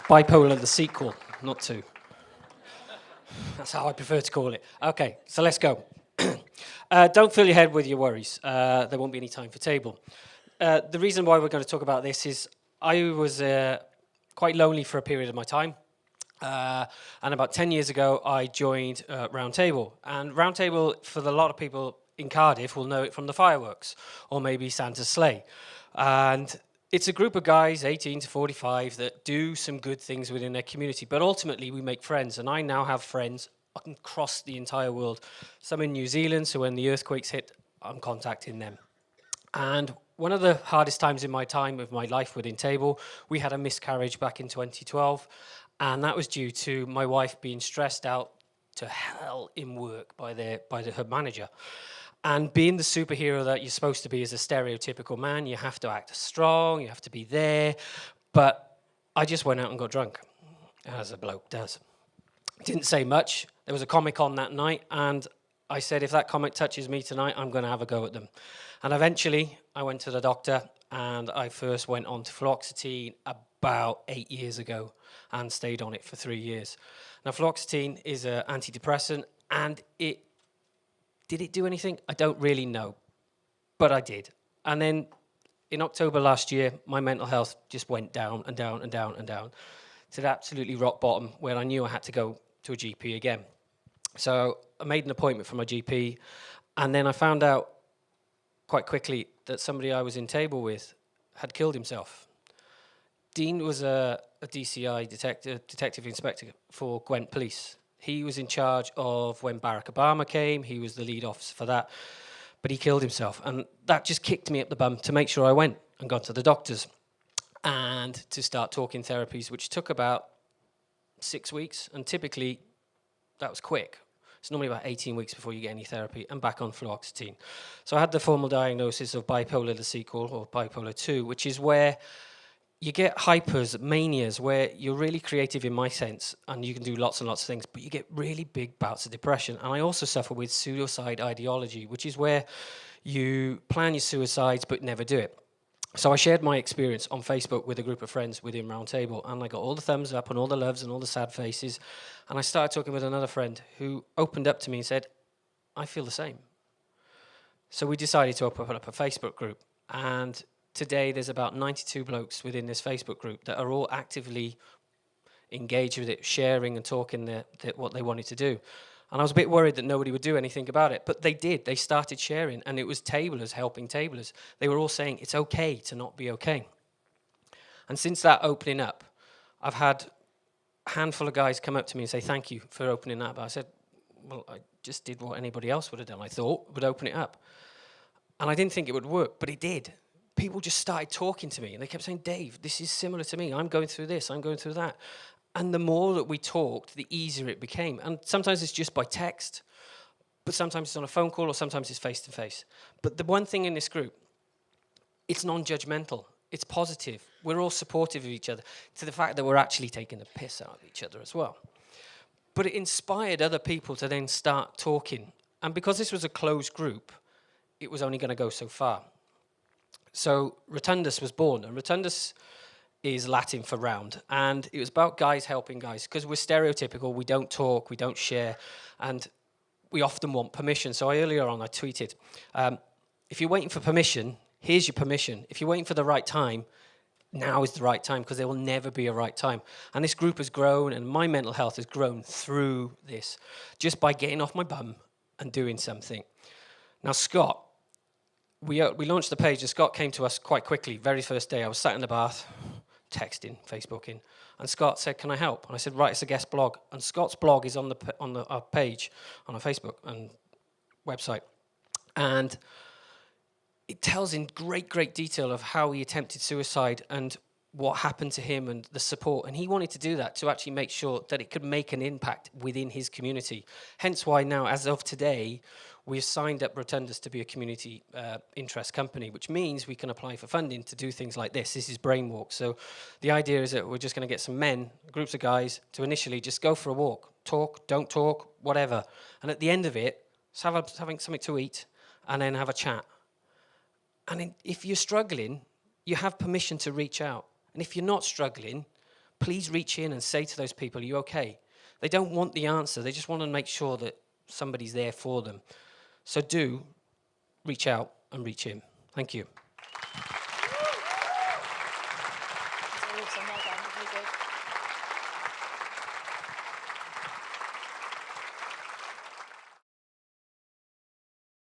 Bipolar, the sequel, not two. That's how I prefer to call it. Okay, so let's go. Don't fill your head with your worries. There won't be any time for table. The reason why we're going to talk about this is I was quite lonely for a period of my time. And about 10 years ago, I joined Round Table. And Round Table, for a lot of people in Cardiff, will know it from the fireworks, or maybe Santa's sleigh. And it's a group of guys, 18 to 45, that do some good things within their community. But ultimately, we make friends. And I now have friends across the entire world. Some in New Zealand, so when the earthquakes hit, I'm contacting them. And one of the hardest times in my time of my life within Table, we had a miscarriage back in 2012. And that was due to my wife being stressed out to hell in work by her manager. And being the superhero that you're supposed to be as a stereotypical man, you have to act strong, you have to be there. But I just went out and got drunk, as a bloke does. Didn't say much. There was a comic on that night, and I said, if that comic touches me tonight, I'm going to have a go at them. And eventually, I went to the doctor, and I first went on to fluoxetine about 8 years ago and stayed on it for 3 years. Now, fluoxetine is an antidepressant, and did it do anything? I don't really know, but I did. And then in October last year, my mental health just went down and down and down and down to the absolutely rock bottom where I knew I had to go to a GP again. So I made an appointment for my GP, and then I found out quite quickly that somebody I was in Table with had killed himself. Dean was a DCI detective inspector for Gwent Police. He was in charge of when Barack Obama came. He was the lead officer for that. But he killed himself. And that just kicked me up the bum to make sure I went and got to the doctors and to start talking therapies, which took about 6 weeks. And typically, that was quick. It's normally about 18 weeks before you get any therapy, and back on fluoxetine. So I had the formal diagnosis of bipolar the sequel, or bipolar 2, which is where you get hypers, manias, where you're really creative in my sense, and you can do lots and lots of things, but you get really big bouts of depression. And I also suffer with suicide ideology, which is where you plan your suicides but never do it. So I shared my experience on Facebook with a group of friends within Round Table, and I got all the thumbs up and all the loves and all the sad faces. And I started talking with another friend who opened up to me and said, I feel the same. So we decided to open up a Facebook group, and today, there's about 92 blokes within this Facebook group that are all actively engaged with it, sharing and talking what they wanted to do. And I was a bit worried that nobody would do anything about it, but they did. They started sharing, and it was tablers helping tablers. They were all saying it's okay to not be okay. And since that opening up, I've had a handful of guys come up to me and say, thank you for opening that up. I said, well, I just did what anybody else would have done. I thought would open it up. And I didn't think it would work, but it did. People just started talking to me, and they kept saying, Dave, this is similar to me. I'm going through this. I'm going through that. And the more that we talked, the easier it became. And sometimes it's just by text, but sometimes it's on a phone call, or sometimes it's face-to-face. But the one thing in this group, it's non-judgmental. It's positive. We're all supportive of each other, to the fact that we're actually taking the piss out of each other as well. But it inspired other people to then start talking. And because this was a closed group, it was only going to go so far. So Rotundus was born, and Rotundus is Latin for round, and it was about guys helping guys, because we're stereotypical, we don't talk, we don't share, and we often want permission. So earlier on I tweeted, if you're waiting for permission, here's your permission. If you're waiting for the right time, now is the right time, because there will never be a right time. And this group has grown, and my mental health has grown through this, just by getting off my bum and doing something. Now, Scott, we launched the page, and Scott came to us quite quickly. Very first day, I was sat in the bath, texting, Facebooking, and Scott said, can I help? And I said, right, it's a guest blog. And Scott's blog is on our page, on our Facebook and website. And it tells in great detail of how he attempted suicide and what happened to him and the support. And he wanted to do that to actually make sure that it could make an impact within his community. Hence why now, as of today, we've signed up Rotundus to be a community interest company, which means we can apply for funding to do things like this. This is Brainwalk. So the idea is that we're just going to get some men, groups of guys, to initially just go for a walk. Talk, don't talk, whatever. And at the end of it, having something to eat and then have a chat. And if you're struggling, you have permission to reach out. And if you're not struggling, please reach in and say to those people, are you okay? They don't want the answer. They just want to make sure that somebody's there for them. So do reach out and reach in. Thank you. That's awesome. Well done. Really good.